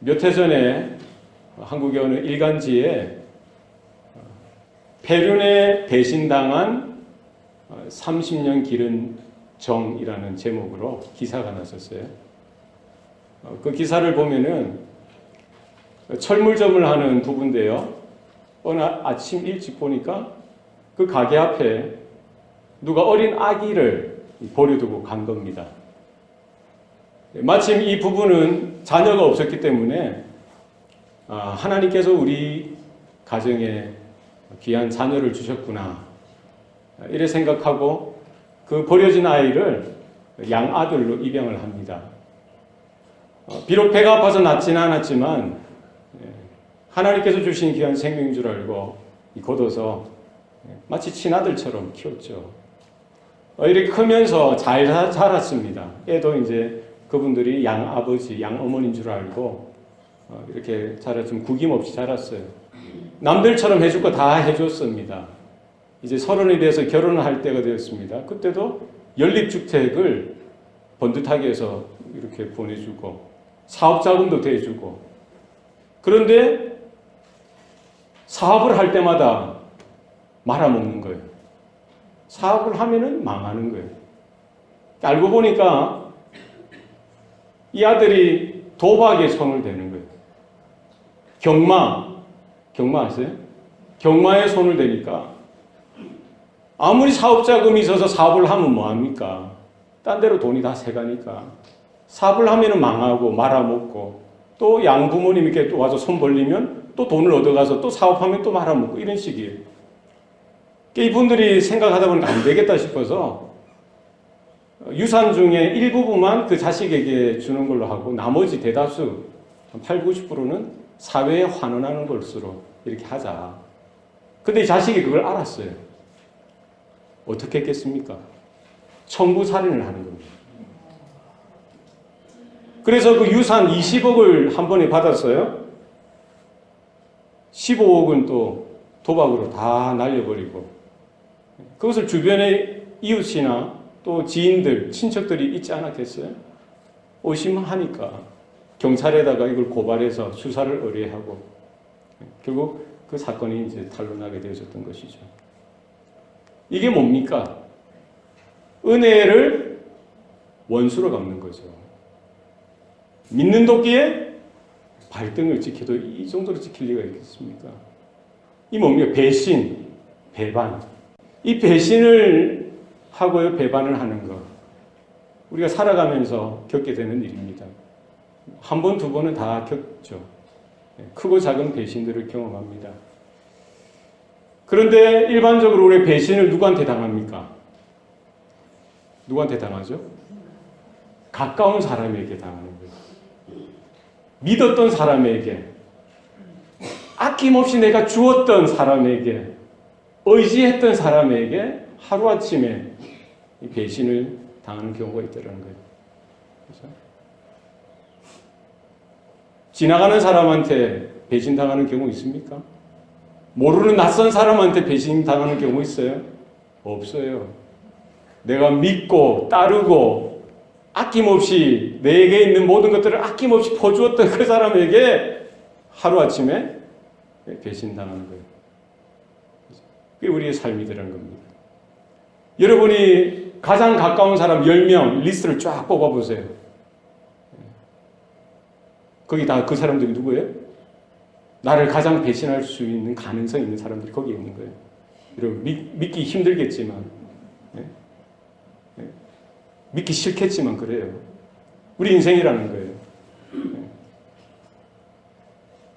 몇 해 전에 한국의 어느 일간지에 폐륜에 배신당한 30년 기른 정이라는 제목으로 기사가 났었어요. 그 기사를 보면은 철물점을 하는 부부인데요. 어느 아침 일찍 보니까 그 가게 앞에 누가 어린 아기를 버려두고 간 겁니다. 마침 이 부부는 자녀가 없었기 때문에 하나님께서 우리 가정에 귀한 자녀를 주셨구나 이래 생각하고 그 버려진 아이를 양아들로 입양을 합니다. 비록 배가 아파서 낳지는 않았지만 하나님께서 주신 귀한 생명인 줄 알고 걷어서 마치 친아들처럼 키웠죠. 이렇게 크면서 잘 자랐습니다. 애도 이제 그분들이 양아버지, 양어머니인 줄 알고 이렇게 자랐지만 구김없이 자랐어요. 남들처럼 해줄 거 다 해줬습니다. 이제 30이 돼서 결혼을 할 때가 되었습니다. 그때도 연립주택을 번듯하게 해서 이렇게 보내주고 사업자금도 대주고, 그런데 사업을 할 때마다 말아먹는 거예요. 사업을 하면은 망하는 거예요. 알고 보니까 이 아들이 도박에 손을 대는 거예요. 경마 아세요? 경마에 손을 대니까 아무리 사업자금이 있어서 사업을 하면 뭐합니까? 딴 데로 돈이 다 새가니까 사업을 하면 망하고 말아먹고, 또 양부모님께 또 와서 손 벌리면 또 돈을 얻어가서 또 사업하면 또 말아먹고 이런 식이에요. 이분들이 생각하다 보니까 안 되겠다 싶어서 유산 중에 일부분만 그 자식에게 주는 걸로 하고 나머지 대다수 8, 90%는 사회에 환원하는 것으로 이렇게 하자. 근데 이 자식이 그걸 알았어요. 어떻게 했겠습니까? 청부살인을 하는 겁니다. 그래서 그 유산 20억을 한 번에 받았어요. 15억은 또 도박으로 다 날려버리고, 그것을 주변의 이웃이나 또 지인들, 친척들이 있지 않았겠어요? 의심하니까 경찰에다가 이걸 고발해서 수사를 의뢰하고 결국 그 사건이 이제 탄로나게 되어졌던 것이죠. 이게 뭡니까? 은혜를 원수로 갚는 거죠. 믿는 도끼에 발등을 찍혀도 이 정도로 찍힐 리가 있겠습니까? 이 뭡니까? 배신, 배반. 이 배신을 하고요, 배반을 하는 것. 우리가 살아가면서 겪게 되는 일입니다. 한 번, 두 번은 다 겪죠. 크고 작은 배신들을 경험합니다. 그런데 일반적으로 우리 배신을 누구한테 당합니까? 누구한테 당하죠? 가까운 사람에게 당하는 거예요. 믿었던 사람에게, 아낌없이 내가 주었던 사람에게, 의지했던 사람에게 하루아침에 이 배신을 당하는 경우가 있다는 거예요. 그렇죠? 지나가는 사람한테 배신당하는 경우 있습니까? 모르는 낯선 사람한테 배신당하는 경우 있어요? 없어요. 내가 믿고 따르고 아낌없이 내게 있는 모든 것들을 아낌없이 퍼주었던 그 사람에게 하루아침에 배신당하는 거예요. 그게 우리의 삶이라는 겁니다. 여러분이 가장 가까운 사람 10명 리스트를 쫙 뽑아보세요. 거기 다 그 사람들이 누구예요? 나를 가장 배신할 수 있는 가능성이 있는 사람들이 거기에 있는 거예요. 여러분 믿기 힘들겠지만, 믿기 싫겠지만 그래요. 우리 인생이라는 거예요.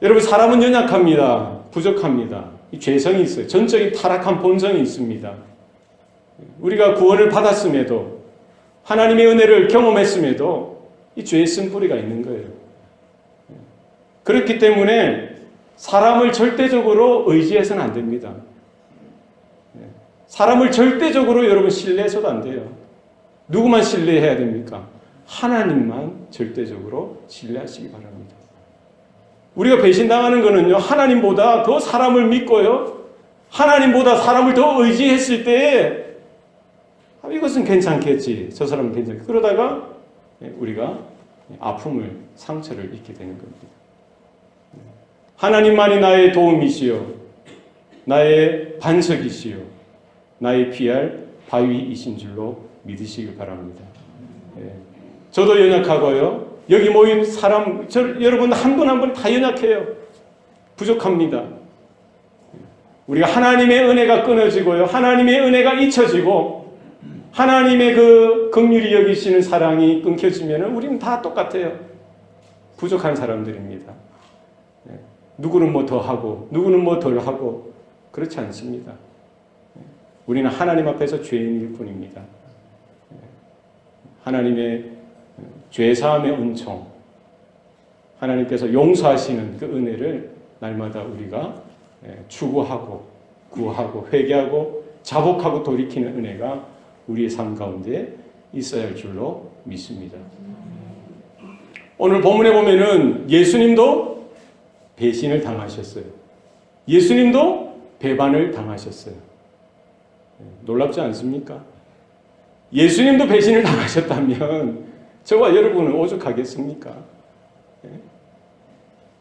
여러분, 사람은 연약합니다. 부족합니다. 이 죄성이 있어요. 전적인 타락한 본성이 있습니다. 우리가 구원을 받았음에도, 하나님의 은혜를 경험했음에도 이 죄의 쓴뿌리가 있는 거예요. 그렇기 때문에 사람을 절대적으로 의지해서는 안 됩니다. 사람을 절대적으로 여러분 신뢰해서도 안 돼요. 누구만 신뢰해야 됩니까? 하나님만 절대적으로 신뢰하시기 바랍니다. 우리가 배신당하는 거는요, 하나님보다 더 사람을 믿고요, 하나님보다 사람을 더 의지했을 때에 이것은 괜찮겠지, 저 사람은 괜찮겠지, 그러다가 우리가 아픔을, 상처를 입게 되는 겁니다. 하나님만이 나의 도움이시요 나의 반석이시요 나의 피할 바위이신 줄로 믿으시길 바랍니다. 저도 연약하고요. 여기 모인 사람, 여러분 한 분 한 분 다 연약해요. 부족합니다. 우리가 하나님의 은혜가 끊어지고요. 하나님의 은혜가 잊혀지고 하나님의 그 긍휼히 여기시는 사랑이 끊겨지면 우리는 다 똑같아요. 부족한 사람들입니다. 누구는 뭐 더 하고 누구는 뭐 덜 하고 그렇지 않습니다. 우리는 하나님 앞에서 죄인일 뿐입니다. 하나님의 죄사함의 은총, 하나님께서 용서하시는 그 은혜를 날마다 우리가 추구하고 구하고 회개하고 자복하고 돌이키는 은혜가 우리의 삶 가운데 있어야 할 줄로 믿습니다. 오늘 본문에 보면은 예수님도 배신을 당하셨어요. 예수님도 배반을 당하셨어요. 놀랍지 않습니까? 예수님도 배신을 당하셨다면 저와 여러분은 오죽하겠습니까?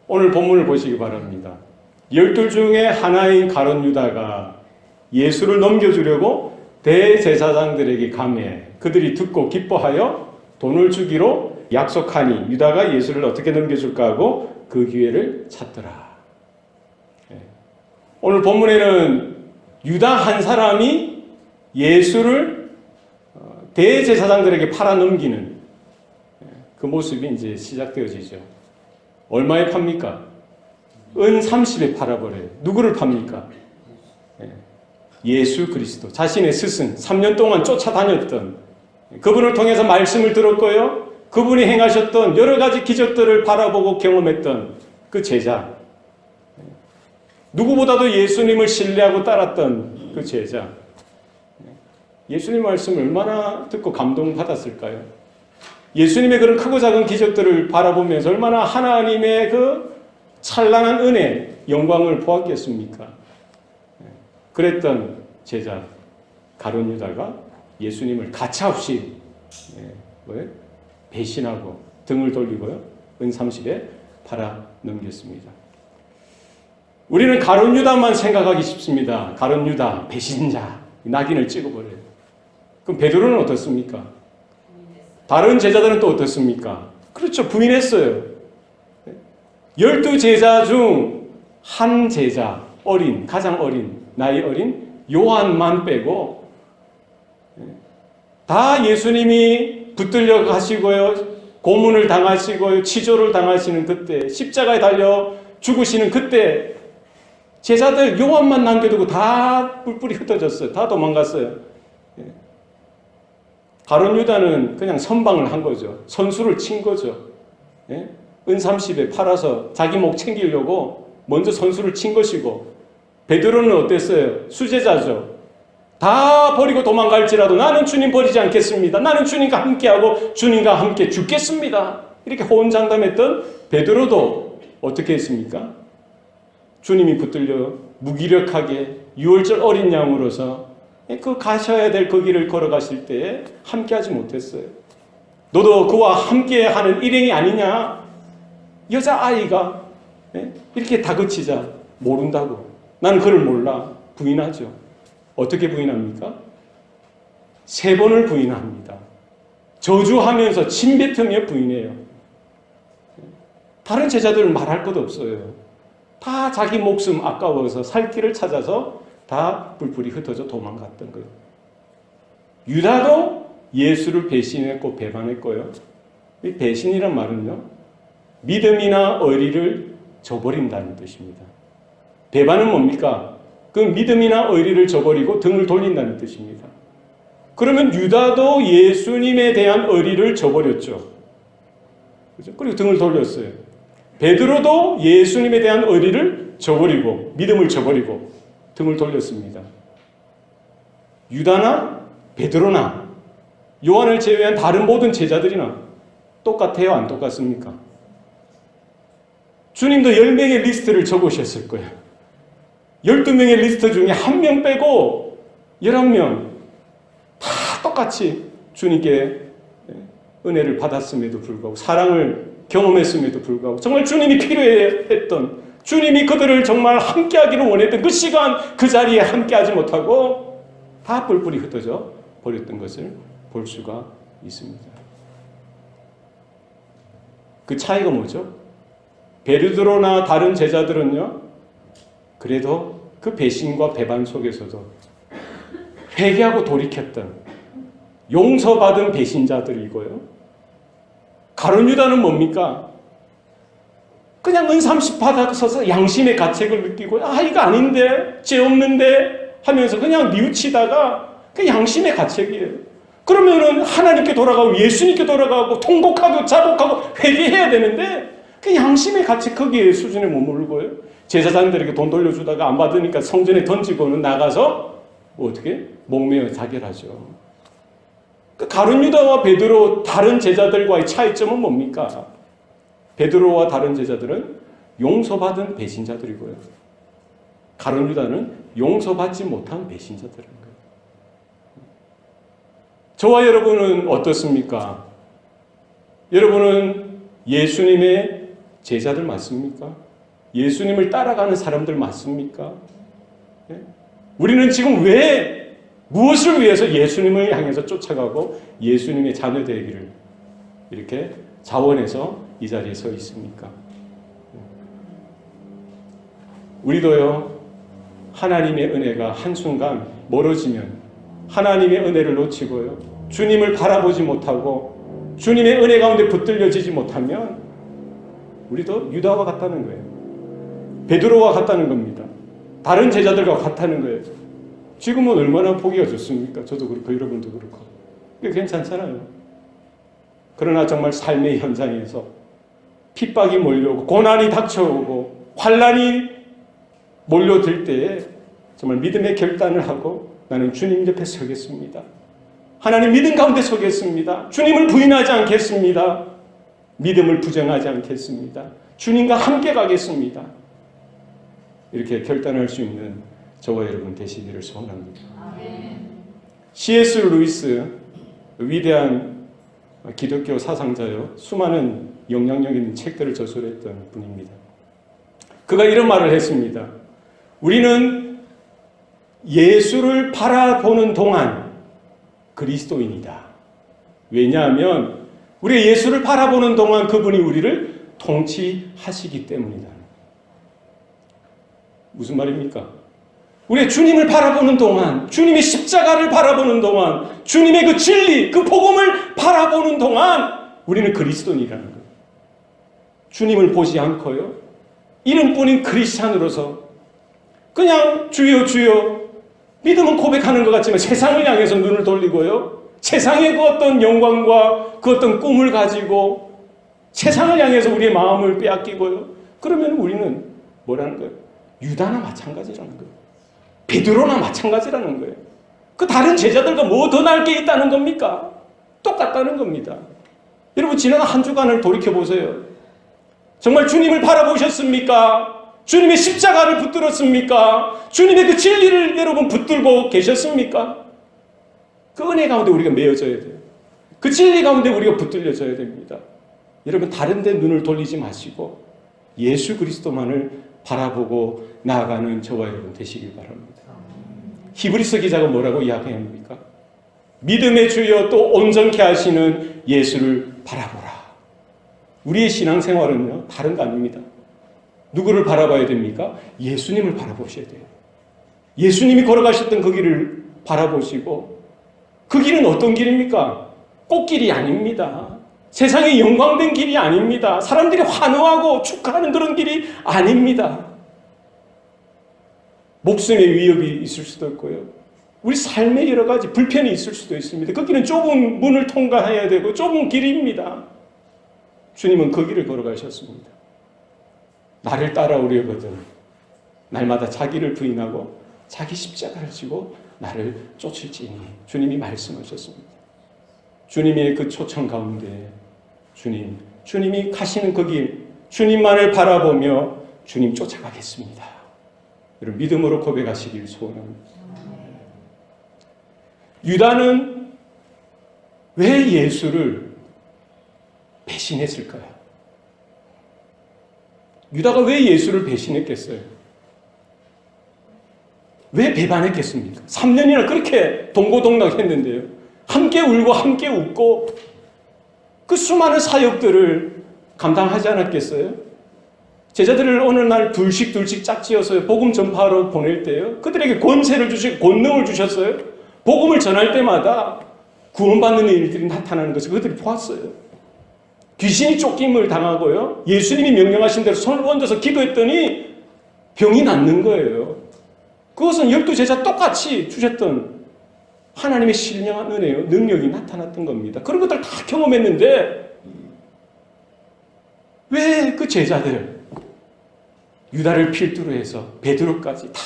오늘 본문을 보시기 바랍니다. 12 중에 하나인 가룟 유다가 예수를 넘겨주려고 대제사장들에게 감해 그들이 듣고 기뻐하여 돈을 주기로 약속하니 유다가 예수를 어떻게 넘겨줄까 하고 그 기회를 찾더라. 오늘 본문에는 유다 한 사람이 예수를 대제사장들에게 팔아 넘기는 그 모습이 이제 시작되어지죠. 얼마에 팝니까? 은 30에 팔아버려요. 누구를 팝니까? 예수 그리스도, 자신의 스승, 3년 동안 쫓아다녔던 그분을 통해서 말씀을 들었고요. 그분이 행하셨던 여러 가지 기적들을 바라보고 경험했던 그 제자, 누구보다도 예수님을 신뢰하고 따랐던 그 제자, 예수님 말씀을 얼마나 듣고 감동받았을까요? 예수님의 그런 크고 작은 기적들을 바라보면서 얼마나 하나님의 그 찬란한 은혜, 영광을 보았겠습니까? 그랬던 제자 가룟 유다가 예수님을 가차없이 배신하고 등을 돌리고요. 은 30에 팔아 넘겼습니다. 우리는 가룟 유다만 생각하기 쉽습니다. 가룟 유다, 배신자, 낙인을 찍어버려요. 그럼 베드로는 어떻습니까? 다른 제자들은 또 어떻습니까? 그렇죠. 부인했어요. 12제자 중 한 제자, 어린, 가장 어린, 나이 어린 요한만 빼고 다 예수님이 붙들려 가시고요. 고문을 당하시고요. 치조를 당하시는 그때, 십자가에 달려 죽으시는 그때 제자들 요한만 남겨두고 다 뿔뿔이 흩어졌어요. 다 도망갔어요. 가룟 유다는 그냥 선방을 한 거죠. 선수를 친 거죠. 은 30에 팔아서 자기 목 챙기려고 먼저 선수를 친 것이고, 베드로는 어땠어요? 수제자죠. 다 버리고 도망갈지라도 나는 주님 버리지 않겠습니다. 나는 주님과 함께하고 주님과 함께 죽겠습니다. 이렇게 호언장담했던 베드로도 어떻게 했습니까? 주님이 붙들려 무기력하게 6월절 어린 양으로서 그 가셔야 될 그 길을 걸어가실 때에 함께하지 못했어요. 너도 그와 함께하는 일행이 아니냐? 여자아이가 이렇게 다그치자 모른다고. 나는 그를 몰라. 부인하죠. 어떻게 부인합니까? 3번을 부인합니다. 저주하면서 침뱉으며 부인해요. 다른 제자들은 말할 것 없어요. 다 자기 목숨 아까워서 살 길을 찾아서 다 뿔뿔이 흩어져 도망갔던 거예요. 유다도 예수를 배신했고 배반했고요. 이 배신이란 말은요, 믿음이나 의리를 저버린다는 뜻입니다. 배반은 뭡니까? 그 믿음이나 의리를 저버리고 등을 돌린다는 뜻입니다. 그러면 유다도 예수님에 대한 의리를 저버렸죠. 그렇죠? 그리고 등을 돌렸어요. 베드로도 예수님에 대한 의리를 저버리고 믿음을 저버리고 등을 돌렸습니다. 유다나 베드로나 요한을 제외한 다른 모든 제자들이나 똑같아요? 안 똑같습니까? 주님도 10명의 리스트를 적으셨을 거예요. 12명의 리스트 중에 1명 빼고 11명 다 똑같이 주님께 은혜를 받았음에도 불구하고 사랑을 경험했음에도 불구하고 정말 주님이 필요했던, 주님이 그들을 정말 함께하기를 원했던 그 시간, 그 자리에 함께하지 못하고 다 뿔뿔이 흩어져 버렸던 것을 볼 수가 있습니다. 그 차이가 뭐죠? 베드로나 다른 제자들은요, 그래도 그 배신과 배반 속에서도 회개하고 돌이켰던 용서받은 배신자들이고요. 가룟 유다는 뭡니까? 그냥 은삼십 받아서서 양심의 가책을 느끼고 이거 아닌데, 죄 없는데 하면서 그냥 뉘우치다가 그 양심의 가책이에요. 그러면은 하나님께 돌아가고 예수님께 돌아가고 통곡하고 자복하고 회개해야 되는데 그 양심의 가책 거기에 수준에 머물고요. 제사장들에게 돈 돌려주다가 안 받으니까 성전에 던지고는 나가서 어떻게? 목매어 자결하죠. 그 가룟 유다와 베드로 다른 제자들과의 차이점은 뭡니까? 베드로와 다른 제자들은 용서받은 배신자들이고요. 가룟 유다는 용서받지 못한 배신자들인 거예요. 저와 여러분은 어떻습니까? 여러분은 예수님의 제자들 맞습니까? 예수님을 따라가는 사람들 맞습니까? 우리는 지금 무엇을 위해서 예수님을 향해서 쫓아가고 예수님의 자녀 되기를 이렇게 자원해서 이 자리에 서 있습니까? 우리도요, 하나님의 은혜가 한순간 멀어지면, 하나님의 은혜를 놓치고요, 주님을 바라보지 못하고 주님의 은혜 가운데 붙들려지지 못하면 우리도 유다와 같다는 거예요. 베드로와 같다는 겁니다. 다른 제자들과 같다는 거예요. 지금은 얼마나 보기가 좋습니까? 저도 그렇고 여러분도 그렇고. 그게 괜찮잖아요. 그러나 정말 삶의 현장에서 핍박이 몰려오고 고난이 닥쳐오고 환난이 몰려들 때에 정말 믿음의 결단을 하고 나는 주님 옆에 서겠습니다. 하나님 믿음 가운데 서겠습니다. 주님을 부인하지 않겠습니다. 믿음을 부정하지 않겠습니다. 주님과 함께 가겠습니다. 이렇게 결단할 수 있는 저와 여러분 되시기를 소원합니다. C.S. 루이스, 위대한 기독교 사상자요, 수많은 영향력 있는 책들을 저술했던 분입니다. 그가 이런 말을 했습니다. 우리는 예수를 바라보는 동안 그리스도인이다. 왜냐하면 우리가 예수를 바라보는 동안 그분이 우리를 통치하시기 때문이다. 무슨 말입니까? 우리가 주님을 바라보는 동안, 주님의 십자가를 바라보는 동안, 주님의 그 진리, 그 복음을 바라보는 동안 우리는 그리스도인이라는 거예요. 주님을 보지 않고요, 이름뿐인 크리스찬으로서 그냥 주여 주여 믿음은 고백하는 것 같지만 세상을 향해서 눈을 돌리고요, 세상의 그 어떤 영광과 그 어떤 꿈을 가지고 세상을 향해서 우리의 마음을 빼앗기고요, 그러면 우리는 뭐라는 거예요? 유다나 마찬가지라는 거예요. 베드로나 마찬가지라는 거예요. 그 다른 제자들과 뭐 더 나을 게 있다는 겁니까? 똑같다는 겁니다. 여러분, 지난 한 주간을 돌이켜보세요. 정말 주님을 바라보셨습니까? 주님의 십자가를 붙들었습니까? 주님의 그 진리를 여러분 붙들고 계셨습니까? 그 은혜 가운데 우리가 메어져야 돼요. 그 진리 가운데 우리가 붙들려져야 됩니다. 여러분, 다른 데 눈을 돌리지 마시고 예수 그리스도만을 바라보고 나아가는 저와 여러분 되시길 바랍니다. 히브리서 기자가 뭐라고 이야기합니까? 믿음의 주여 또 온전케 하시는 예수를 바라보라. 우리의 신앙생활은요, 다른 거 아닙니다. 누구를 바라봐야 됩니까? 예수님을 바라보셔야 돼요. 예수님이 걸어가셨던 그 길을 바라보시고, 그 길은 어떤 길입니까? 꽃길이 아닙니다. 세상에 영광된 길이 아닙니다. 사람들이 환호하고 축하하는 그런 길이 아닙니다. 목숨의 위협이 있을 수도 있고요, 우리 삶에 여러 가지 불편이 있을 수도 있습니다. 그 길은 좁은 문을 통과해야 되고 좁은 길입니다. 주님은 그 길을 걸어가셨습니다. 나를 따라오려거든 날마다 자기를 부인하고 자기 십자가를 지고 나를 쫓을지니, 주님이 말씀하셨습니다. 주님의 그 초청 가운데 주님이 가시는 그 길, 주님만을 바라보며 주님 쫓아가겠습니다. 여러분, 믿음으로 고백하시길 소원합니다. 유다는 왜 예수를 배신했을까요? 유다가 왜 예수를 배신했겠어요? 왜 배반했겠습니까? 3년이나 그렇게 동고동락했는데요. 함께 울고 함께 웃고 그 수많은 사역들을 감당하지 않았겠어요? 제자들을 어느 날 둘씩 짝지어서 복음 전파하러 보낼 때요. 그들에게 권세를 주시고 권능을 주셨어요. 복음을 전할 때마다 구원받는 일들이 나타나는 것을 그들이 보았어요. 귀신이 쫓김을 당하고요. 예수님이 명령하신 대로 손을 얹어서 기도했더니 병이 낫는 거예요. 그것은 12제자 똑같이 주셨던 하나님의 신령한 은혜요, 능력이 나타났던 겁니다. 그런 것들 다 경험했는데 왜 그 제자들 유다를 필두로 해서 베드로까지 다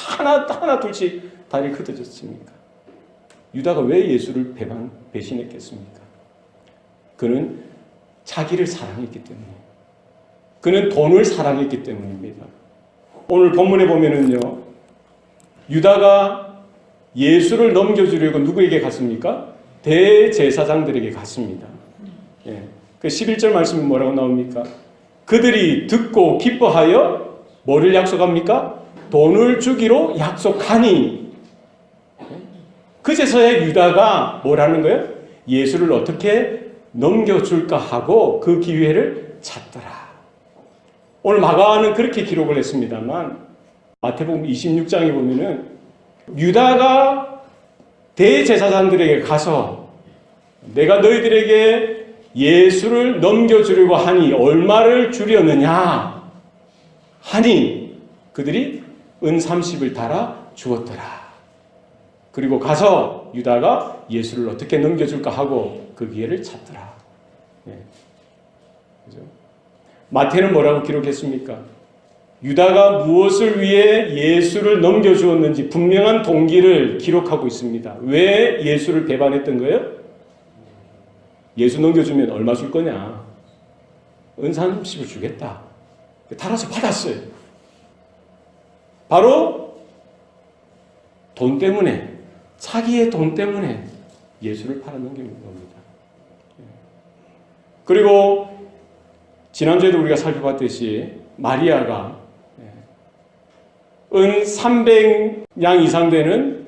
하나 둘씩 다리를 흩어졌습니까? 유다가 왜 예수를 배신했겠습니까? 그는 자기를 사랑했기 때문이에요. 그는 돈을 사랑했기 때문입니다. 오늘 본문에 보면은요, 유다가 예수를 넘겨주려고 누구에게 갔습니까? 대제사장들에게 갔습니다. 예. 그 11절 말씀이 뭐라고 나옵니까? 그들이 듣고 기뻐하여 뭐를 약속합니까? 돈을 주기로 약속하니. 그제서야 유다가 뭐라는 거예요? 예수를 어떻게 넘겨줄까 하고 그 기회를 찾더라. 오늘 마가는 그렇게 기록을 했습니다만 마태복음 26장에 보면은 유다가 대제사장들에게 가서 내가 너희들에게 예수를 넘겨주려고 하니 얼마를 주려느냐 하니 그들이 은 30을 달아 주었더라. 그리고 가서 유다가 예수를 어떻게 넘겨줄까 하고 그 기회를 찾더라. 네. 그죠? 마태는 뭐라고 기록했습니까? 유다가 무엇을 위해 예수를 넘겨주었는지 분명한 동기를 기록하고 있습니다. 왜 예수를 배반했던 거예요? 예수 넘겨주면 얼마 줄 거냐? 은 30을 주겠다. 달아서 받았어요. 바로 돈 때문에, 자기의 돈 때문에 예수를 팔아넘긴 겁니다. 그리고 지난주에도 우리가 살펴봤듯이 마리아가 은 300양 이상 되는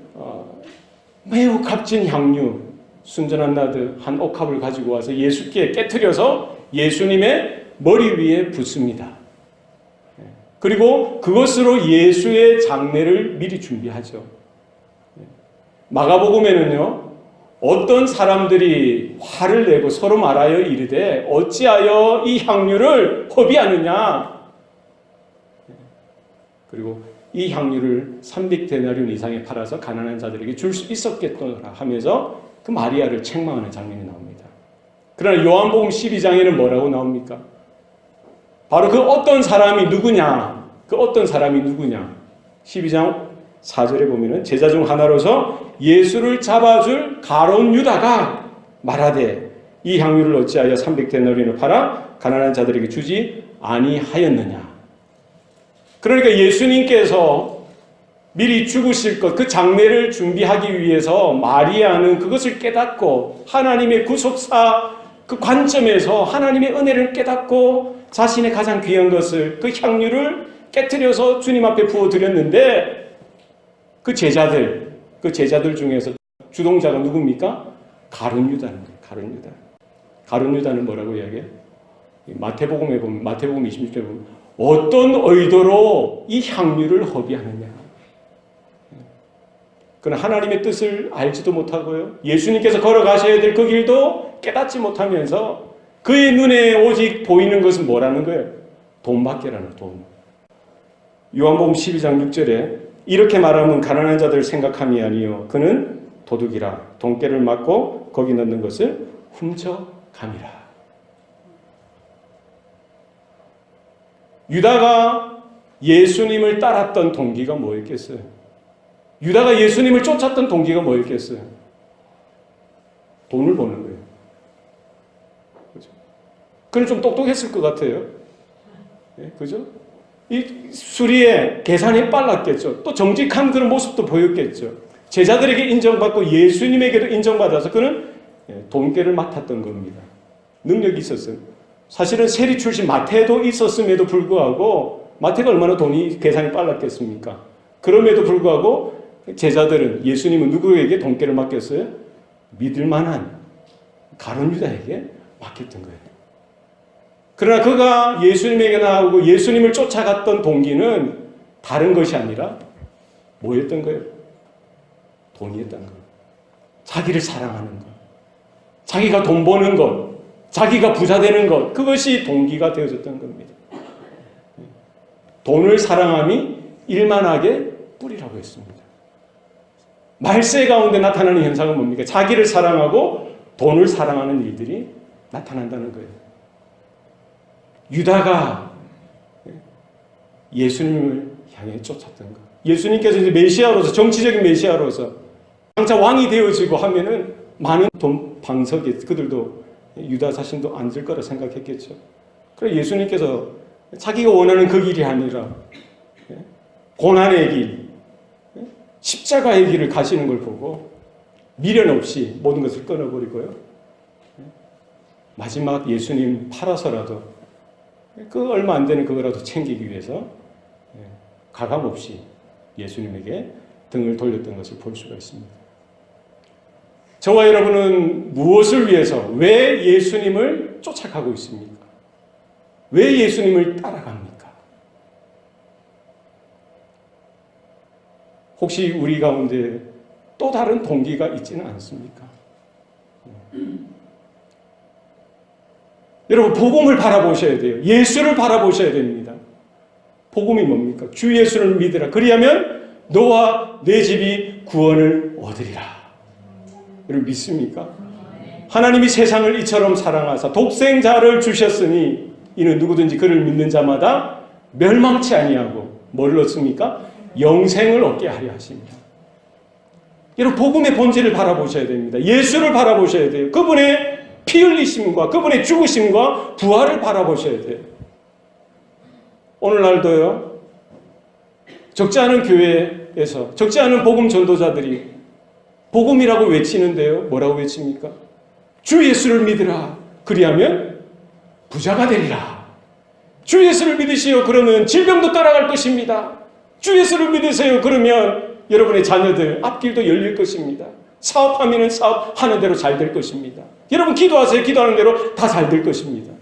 매우 값진 향유, 순전한 나드 한 옥합을 가지고 와서 예수께 깨트려서 예수님의 머리 위에 붓습니다. 그리고 그것으로 예수의 장례를 미리 준비하죠. 마가복음에는요, 어떤 사람들이 화를 내고 서로 말하여 이르되 어찌하여 이 향유를 허비하느냐. 그리고 이 향유를 300데나리온 이상에 팔아서 가난한 자들에게 줄 수 있었겠더라 하면서 그 마리아를 책망하는 장면이 나옵니다. 그러나 요한복음 12장에는 뭐라고 나옵니까? 바로 그 어떤 사람이 누구냐? 그 어떤 사람이 누구냐? 12장 4절에 보면은 제자 중 하나로서 예수를 잡아줄 가룟 유다가 말하되 이 향유를 어찌하여 300데나리온을 팔아 가난한 자들에게 주지 아니하였느냐? 그러니까 예수님께서 미리 죽으실 것, 그 장례를 준비하기 위해서 마리아는 그것을 깨닫고 하나님의 구속사 그 관점에서 하나님의 은혜를 깨닫고 자신의 가장 귀한 것을, 그 향유를 깨트려서 주님 앞에 부어드렸는데 그 제자들 중에서 주동자가 누굽니까? 가룟 유다는 거예요. 가룟 유다. 가룟 유다는 뭐라고 이야기해요? 마태복음에 보면, 마태복음 26절에 보면 어떤 의도로 이 향유를 허비하느냐. 그는 하나님의 뜻을 알지도 못하고요. 예수님께서 걸어가셔야 될 그 길도 깨닫지 못하면서 그의 눈에 오직 보이는 것은 뭐라는 거예요? 돈밖에라는 돈. 요한복음 12장 6절에 이렇게 말하면 가난한 자들을 생각함이 아니요 그는 도둑이라 돈깨를 맞고 거기 넣는 것을 훔쳐감이라. 유다가 예수님을 따랐던 동기가 뭐였겠어요? 유다가 예수님을 쫓았던 동기가 뭐였겠어요? 돈을 버는 거예요. 그죠? 그는 좀 똑똑했을 것 같아요. 네, 그죠? 이 수리에 계산이 빨랐겠죠. 또 정직한 그런 모습도 보였겠죠. 제자들에게 인정받고 예수님에게도 인정받아서 그는 돈깨를 맡았던 겁니다. 능력이 있었어요. 사실은 세리 출신 마태도 있었음에도 불구하고 마태가 얼마나 돈이 계산이 빨랐겠습니까? 그럼에도 불구하고 제자들은 예수님은 누구에게 돈깨를 맡겼어요? 믿을 만한 가룟 유다에게 맡겼던 거예요. 그러나 그가 예수님에게 나오고 예수님을 쫓아갔던 동기는 다른 것이 아니라 뭐였던 거예요? 돈이었던 거예요. 자기를 사랑하는 것, 자기가 돈 버는 것, 자기가 부자 되는 것, 그것이 동기가 되어졌던 겁니다. 돈을 사랑함이 일만하게 뿌리라고 했습니다. 말세 가운데 나타나는 현상은 뭡니까? 자기를 사랑하고 돈을 사랑하는 일들이 나타난다는 거예요. 유다가 예수님을 향해 쫓았던 것. 예수님께서 이제 메시아로서, 정치적인 메시아로서 장차 왕이 되어지고 하면은 많은 돈 방석에 그들도 유다 자신도 앉을 거라 생각했겠죠. 그래서 예수님께서 자기가 원하는 그 길이 아니라 고난의 길, 십자가의 길을 가시는 걸 보고 미련 없이 모든 것을 끊어버리고요. 마지막 예수님 팔아서라도 그 얼마 안 되는 그거라도 챙기기 위해서 가감 없이 예수님에게 등을 돌렸던 것을 볼 수가 있습니다. 저와 여러분은 무엇을 위해서 왜 예수님을 쫓아가고 있습니까? 왜 예수님을 따라갑니까? 혹시 우리 가운데 또 다른 동기가 있지는 않습니까? 여러분, 복음을 바라보셔야 돼요. 예수를 바라보셔야 됩니다. 복음이 뭡니까? 주 예수를 믿으라. 그리하면 너와 내 집이 구원을 얻으리라. 여러분 믿습니까? 하나님이 세상을 이처럼 사랑하사 독생자를 주셨으니 이는 누구든지 그를 믿는 자마다 멸망치 아니하고 뭘 얻습니까? 영생을 얻게 하려 하십니다. 여러분 복음의 본질을 바라보셔야 됩니다. 예수를 바라보셔야 돼요. 그분의 피 흘리심과 그분의 죽으심과 부활을 바라보셔야 돼요. 오늘날도요. 적지 않은 교회에서 적지 않은 복음 전도자들이 복음이라고 외치는데요. 뭐라고 외칩니까? 주 예수를 믿으라. 그리하면 부자가 되리라. 주 예수를 믿으시오. 그러면 질병도 따라갈 것입니다. 주 예수를 믿으세요. 그러면 여러분의 자녀들 앞길도 열릴 것입니다. 사업하면 사업하는 대로 잘 될 것입니다. 여러분 기도하세요. 기도하는 대로 다 잘 될 것입니다.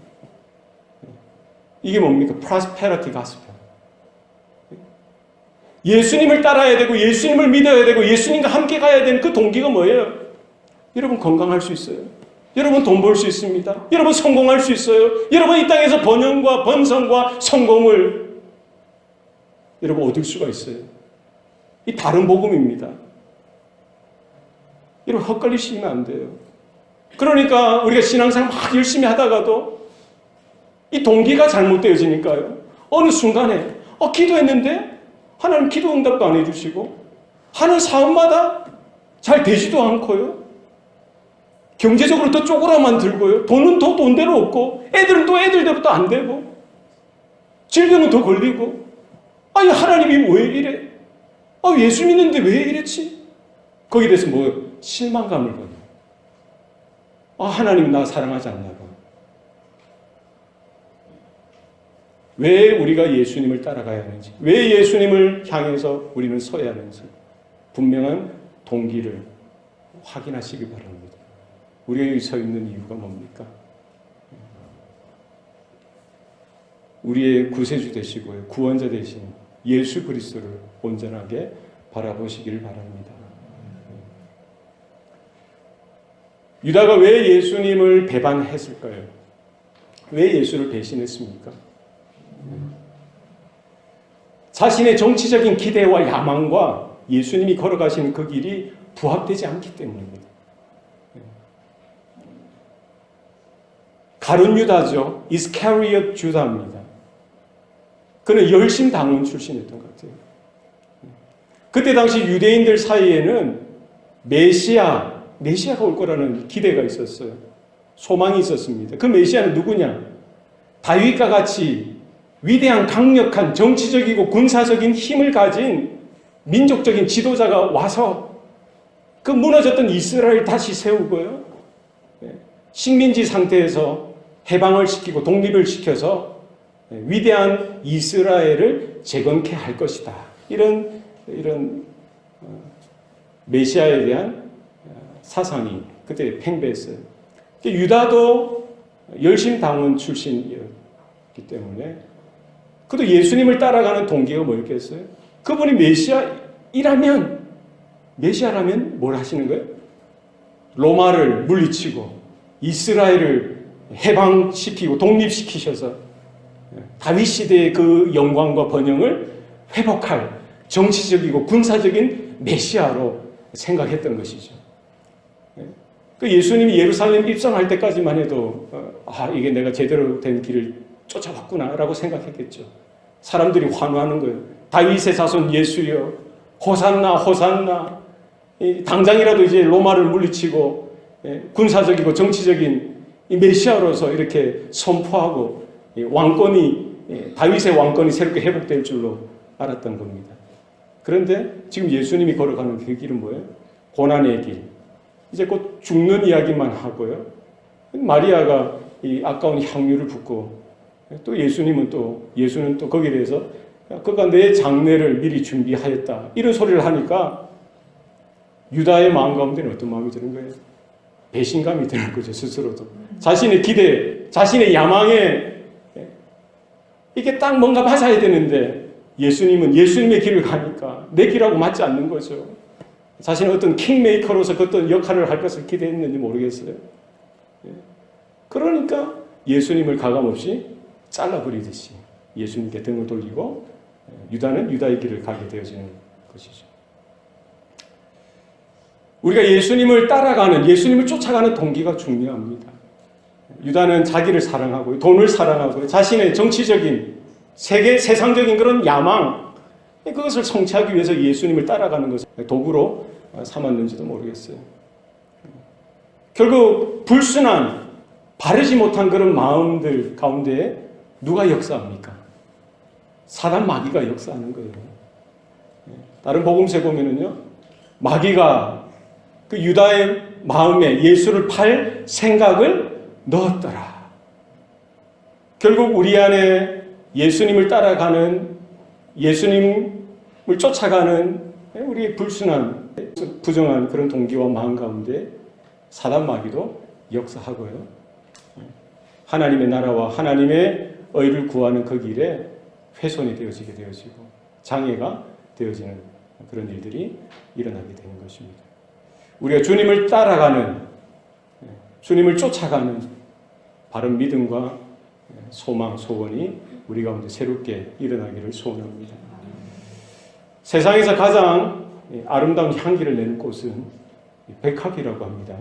이게 뭡니까? Prosperity Gospel. 예수님을 따라야 되고 예수님을 믿어야 되고 예수님과 함께 가야 되는 그 동기가 뭐예요? 여러분 건강할 수 있어요. 여러분 돈 벌 수 있습니다. 여러분 성공할 수 있어요. 여러분 이 땅에서 번영과 번성과 성공을 여러분 얻을 수가 있어요. 이 다른 복음입니다. 여러분 헛갈리시면 안 돼요. 그러니까 우리가 신앙생활 막 열심히 하다가도 이 동기가 잘못되어지니까요. 어느 순간에 기도했는데 하나님 기도 응답도 안 해주시고 하는 사업마다 잘 되지도 않고요. 경제적으로 더 쪼그라만 들고요. 돈은 더 돈대로 없고 애들은 또 애들대로 또 안 되고 질병은 더 걸리고 아니 하나님이 왜 이래? 예수 믿는데 왜 이랬지? 거기에 대해서 뭐 실망감을 거둬요. 하나님 나 사랑하지 않나 봐. 왜 우리가 예수님을 따라가야 하는지, 왜 예수님을 향해서 우리는 서야 하는지 분명한 동기를 확인하시기 바랍니다. 우리가 여기 서 있는 이유가 뭡니까? 우리의 구세주 되시고요, 구원자 되신 예수 그리스도를 온전하게 바라보시길 바랍니다. 유다가 왜 예수님을 배반했을까요? 왜 예수를 배신했습니까? 자신의 정치적인 기대와 야망과 예수님이 걸어가시는 그 길이 부합되지 않기 때문입니다. 가룟 유다죠. 이스카리엇 유다입니다. 그는 열심당원 출신이었던 것 같아요. 그때 당시 유대인들 사이에는 메시아가 올 거라는 기대가 있었어요. 소망이 있었습니다. 그 메시아는 누구냐? 다윗과 같이 위대한 강력한 정치적이고 군사적인 힘을 가진 민족적인 지도자가 와서 그 무너졌던 이스라엘을 다시 세우고요. 식민지 상태에서 해방을 시키고 독립을 시켜서 위대한 이스라엘을 재건케 할 것이다. 이런 메시아에 대한 사상이 그때 팽배했어요. 유다도 열심당원 출신이었기 때문에 그도 예수님을 따라가는 동기가 뭐였겠어요? 그분이 메시아라면 뭘 하시는 거예요? 로마를 물리치고 이스라엘을 해방시키고 독립시키셔서 다윗 시대의 그 영광과 번영을 회복할 정치적이고 군사적인 메시아로 생각했던 것이죠. 그 예수님이 예루살렘 입성할 때까지만 해도 이게 내가 제대로 된 길을 쫓아왔구나라고 생각했겠죠. 사람들이 환호하는 거예요. 다윗의 자손 예수여, 호산나 호산나. 당장이라도 이제 로마를 물리치고 군사적이고 정치적인 이 메시아로서 이렇게 선포하고 왕권이 다윗의 왕권이 새롭게 회복될 줄로 알았던 겁니다. 그런데 지금 예수님이 걸어가는 그 길은 뭐예요? 고난의 길. 이제 곧 죽는 이야기만 하고요. 마리아가 이 아까운 향유를 붓고 또 예수는 또 거기에 대해서 그가 내 장례를 미리 준비하였다. 이런 소리를 하니까 유다의 마음 가운데는 어떤 마음이 드는 거예요? 배신감이 드는 거죠, 스스로도. 자신의 기대, 자신의 야망에 이게 딱 뭔가 맞아야 되는데 예수님은 예수님의 길을 가니까 내 길하고 맞지 않는 거죠. 자신은 어떤 킹메이커로서 그 어떤 역할을 할 것을 기대했는지 모르겠어요. 그러니까 예수님을 가감없이 잘라버리듯이 예수님께 등을 돌리고 유다는 유다의 길을 가게 되어지는 것이죠. 우리가 예수님을 따라가는, 예수님을 쫓아가는 동기가 중요합니다. 유다는 자기를 사랑하고 돈을 사랑하고 자신의 정치적인 세상적인 그런 야망, 그것을 성취하기 위해서 예수님을 따라가는 것을 도구로 삼았는지도 모르겠어요. 결국 불순한, 바르지 못한 그런 마음들 가운데 누가 역사합니까? 사단 마귀가 역사하는 거예요. 다른 복음서에 보면은요, 마귀가 그 유다의 마음에 예수를 팔 생각을 넣었더라. 결국 우리 안에 예수님을 따라가는, 예수님을 쫓아가는 우리의 불순한, 부정한 그런 동기와 마음 가운데 사단 마귀도 역사하고요. 하나님의 나라와 하나님의 의를 구하는 그 길에 훼손이 되어지게 되어지고 장애가 되어지는 그런 일들이 일어나게 되는 것입니다. 우리가 주님을 따라가는, 주님을 쫓아가는 바른 믿음과 소망, 소원이 우리 가운데 새롭게 일어나기를 소원합니다. 세상에서 가장 아름다운 향기를 내는 꽃은 백합이라고 합니다.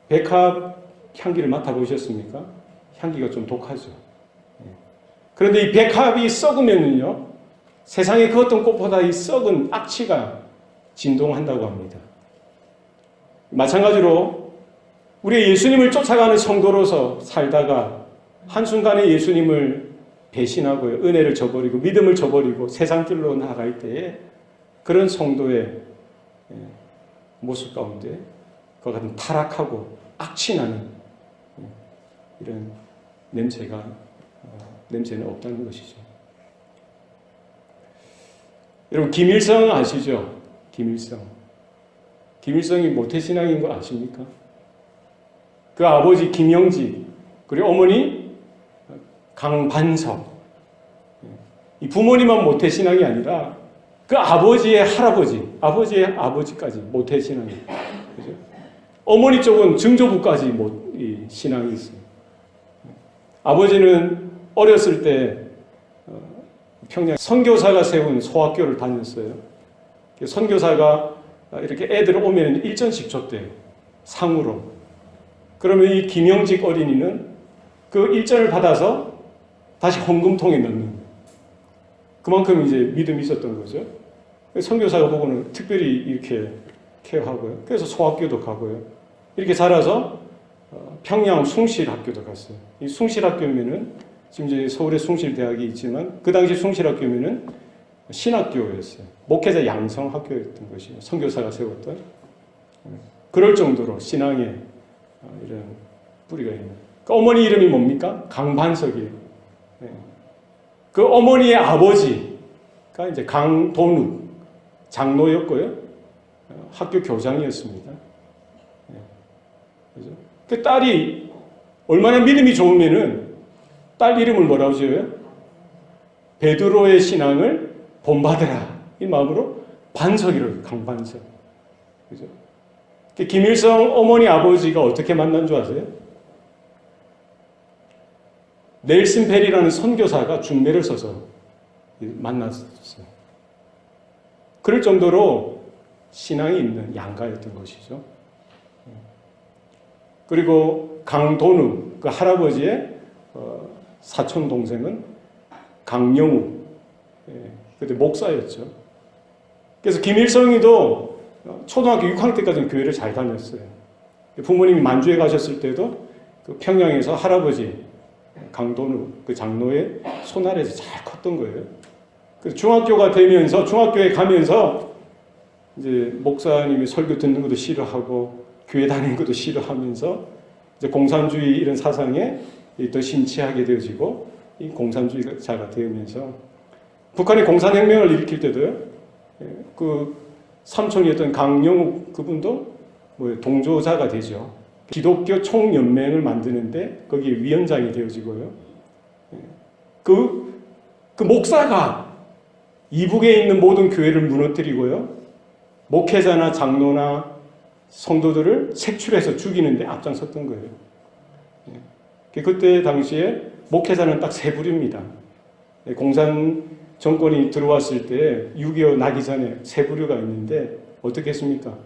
백합 향기를 맡아보셨습니까? 향기가 좀 독하죠. 그런데 이 백합이 썩으면요, 세상의 그 어떤 꽃보다 이 썩은 악취가 진동한다고 합니다. 마찬가지로 우리 예수님을 쫓아가는 성도로서 살다가 한순간에 예수님을 배신하고요, 은혜를 저버리고 믿음을 저버리고 세상 길로 나아갈 때에 그런 성도의 모습 가운데 그와 같은 타락하고 악취나는 이런 냄새는 없다는 것이죠. 여러분, 김일성 아시죠? 김일성이 모태신앙인 거 아십니까? 그 아버지 김영직, 그리고 어머니 강반석. 이 부모님만 모태신앙이 아니라 그 아버지의 할아버지, 아버지의 아버지까지 모태신앙이에요. 그죠? 어머니 쪽은 증조부까지 신앙이 있어요. 아버지는 어렸을 때 평양 선교사가 세운 소학교를 다녔어요. 선교사가 이렇게 애들 오면 일전씩 줬대요. 상으로. 그러면 이 김영직 어린이는 그 일전을 받아서 다시 헌금통에 넣는 거예요. 그만큼 이제 믿음이 있었던 거죠. 선교사가 보고는 특별히 이렇게 케어하고요. 그래서 소학교도 가고요. 이렇게 자라서 평양 숭실학교도 갔어요. 이 숭실학교면은 지금 이제 서울에 숭실대학이 있지만 그 당시 숭실학교면은 신학교였어요. 목회자 양성학교였던 것이에요. 선교사가 세웠던. 그럴 정도로 신앙에 이런 뿌리가 있는. 그러니까 어머니 이름이 뭡니까? 강반석이에요. 예. 그 어머니의 아버지가 이제 강돈욱 장로였고요. 학교 교장이었습니다. 예. 그죠? 그 딸이 얼마나 믿음이 좋으면은 딸 이름을 뭐라고 지어요? 베드로의 신앙을 본받으라. 이 마음으로 반석이라고 강반석. 그죠? 김일성 어머니 아버지가 어떻게 만난 줄 아세요? 넬슨 벨이라는 선교사가 중매를 써서 만났어요. 그럴 정도로 신앙이 있는 양가였던 것이죠. 그리고 강돈우 그 할아버지의 사촌 동생은 강영우, 그때 목사였죠. 그래서 김일성이도 초등학교 6학년 때까지는 교회를 잘 다녔어요. 부모님이 만주에 가셨을 때도 그 평양에서 할아버지 강돈우 그 장로의 손아래에서 잘 컸던 거예요. 그래서 중학교가 되면서 중학교에 가면서 이제 목사님이 설교 듣는 것도 싫어하고 교회 다니는 것도 싫어하면서 이제 공산주의 이런 사상에 더 심취하게 되어지고 이 공산주의자가 되면서 북한이 공산혁명을 일으킬 때도요. 그 삼촌이었던 강영욱 그분도 뭐 동조자가 되죠. 기독교 총연맹을 만드는데 거기에 위원장이 되어지고요. 그 목사가 이북에 있는 모든 교회를 무너뜨리고요. 목회자나 장로나 성도들을 색출해서 죽이는데 앞장섰던 거예요. 그때 당시에 목회자는 딱 세 부류입니다. 공산 정권이 들어왔을 때 6.25 나기 전에 세 부류가 있는데 어떻게 했습니까?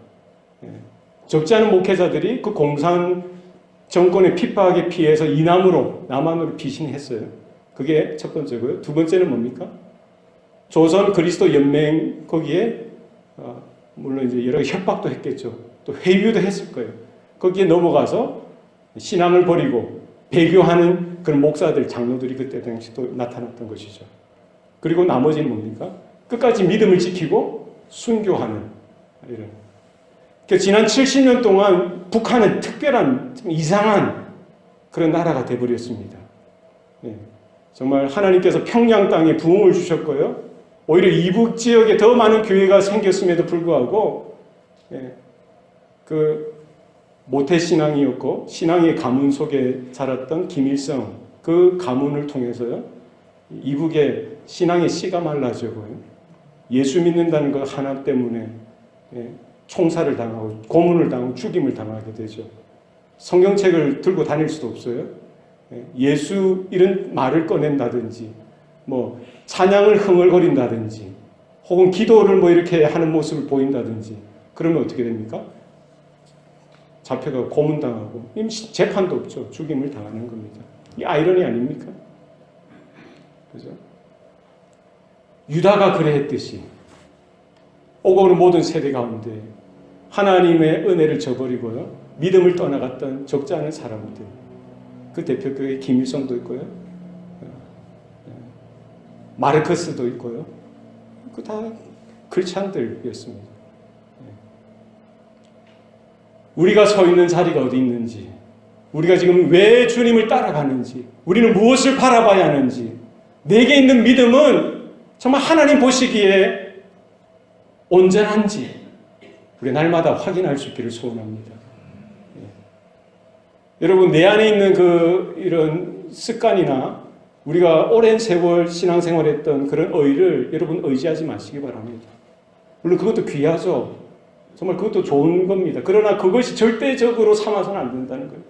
적지 않은 목회자들이 그 공산 정권의 핍박에 피해서 남한으로 피신했어요. 그게 첫 번째고요. 두 번째는 뭡니까? 조선 그리스도 연맹 거기에 물론 이제 여러 협박도 했겠죠. 또 회유도 했을 거예요. 거기에 넘어가서 신앙을 버리고 배교하는 그런 목사들, 장로들이 그때 당시 또 나타났던 것이죠. 그리고 나머지는 뭡니까? 끝까지 믿음을 지키고 순교하는 이런. 그러니까 지난 70년 동안 북한은 특별한 좀 이상한 그런 나라가 되어버렸습니다. 예. 정말 하나님께서 평양 땅에 부흥을 주셨고요. 오히려 이북 지역에 더 많은 교회가 생겼음에도 불구하고 그 모태신앙이었고 신앙의 가문 속에 자랐던 김일성 그 가문을 통해서요. 이북의 신앙의 씨가 말라져고요. 예수 믿는다는 것 하나 때문에 총살을 당하고 고문을 당하고 죽임을 당하게 되죠. 성경책을 들고 다닐 수도 없어요. 예수 이런 말을 꺼낸다든지 뭐 찬양을 흥얼거린다든지 혹은 기도를 뭐 이렇게 하는 모습을 보인다든지 그러면 어떻게 됩니까? 잡혀가 고문당하고 재판도 없죠. 죽임을 당하는 겁니다. 이 아이러니 아닙니까? 그죠? 유다가 그래했듯이 오고 오는 모든 세대 가운데 하나님의 은혜를 저버리고요. 믿음을 떠나갔던 적지 않은 사람들. 그 대표격의 김일성도 있고요. 마르크스도 있고요. 그 다 크리스찬들이었습니다. 우리가 서 있는 자리가 어디 있는지, 우리가 지금 왜 주님을 따라가는지, 우리는 무엇을 바라봐야 하는지, 내게 있는 믿음은 정말 하나님 보시기에 온전한지 우리 날마다 확인할 수 있기를 소원합니다. 여러분 내 안에 있는 이런 습관이나 우리가 오랜 세월 신앙생활했던 그런 의를 여러분 의지하지 마시기 바랍니다. 물론 그것도 귀하죠. 정말 그것도 좋은 겁니다. 그러나 그것이 절대적으로 삼아서는 안 된다는 거예요.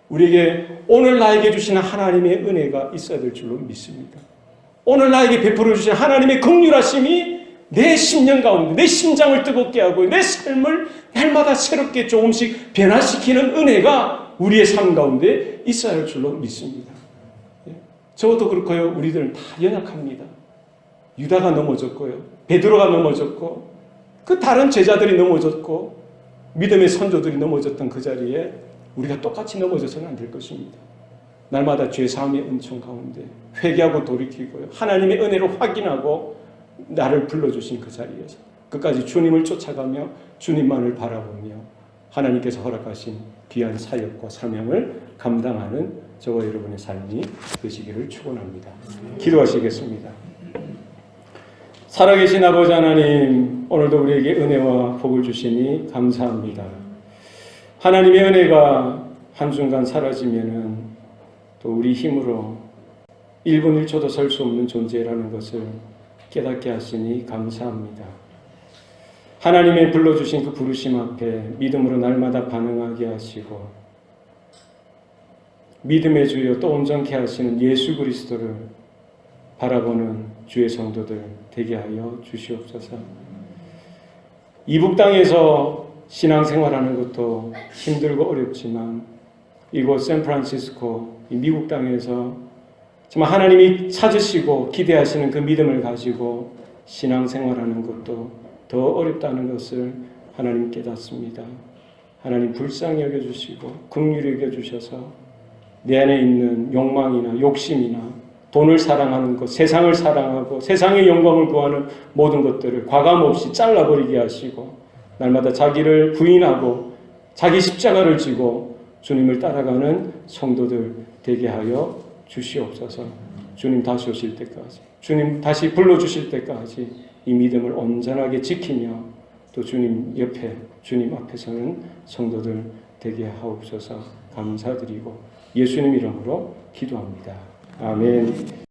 우리에게 오늘 나에게 주시는 하나님의 은혜가 있어야 될 줄로 믿습니다. 오늘 나에게 베풀어 주신 하나님의 긍휼하심이 내 심령 가운데 내 심장을 뜨겁게 하고 내 삶을 날마다 새롭게 조금씩 변화시키는 은혜가 우리의 삶 가운데 있어야 할 줄로 믿습니다. 저도 그렇고요. 우리들은 다 연약합니다. 유다가 넘어졌고요. 베드로가 넘어졌고 그 다른 제자들이 넘어졌고 믿음의 선조들이 넘어졌던 그 자리에 우리가 똑같이 넘어져서는 안 될 것입니다. 날마다 죄사함의 은총 가운데 회개하고 돌이키고요. 하나님의 은혜를 확인하고 나를 불러주신 그 자리에서 끝까지 주님을 쫓아가며 주님만을 바라보며 하나님께서 허락하신 귀한 사역과 사명을 감당하는 저와 여러분의 삶이 되시기를 축원합니다. 기도하시겠습니다. 살아계신 아버지 하나님, 오늘도 우리에게 은혜와 복을 주시니 감사합니다. 하나님의 은혜가 한순간 사라지면은 또 우리 힘으로 1분 1초도 설 수 없는 존재라는 것을 깨닫게 하시니 감사합니다. 하나님의 불러주신 그 부르심 앞에 믿음으로 날마다 반응하게 하시고 믿음의 주여 또 온전케 하시는 예수 그리스도를 바라보는 주의 성도들 되게 하여 주시옵소서. 이북 땅에서 신앙생활하는 것도 힘들고 어렵지만 이곳 샌프란시스코 이 미국 땅에서 정말 하나님이 찾으시고 기대하시는 그 믿음을 가지고 신앙생활하는 것도 더 어렵다는 것을 하나님 깨닫습니다. 하나님 불쌍히 여겨주시고 긍휼히 여겨주셔서 내 안에 있는 욕망이나 욕심이나 돈을 사랑하는 것, 세상을 사랑하고 세상의 영광을 구하는 모든 것들을 과감없이 잘라버리게 하시고 날마다 자기를 부인하고 자기 십자가를 지고 주님을 따라가는 성도들 되게 하여 주시옵소서. 주님 다시 오실 때까지, 주님 다시 불러주실 때까지 이 믿음을 온전하게 지키며 또 주님 옆에, 주님 앞에 서는 성도들 되게 하옵소서. 감사드리고 예수님 이름으로 기도합니다. 아멘.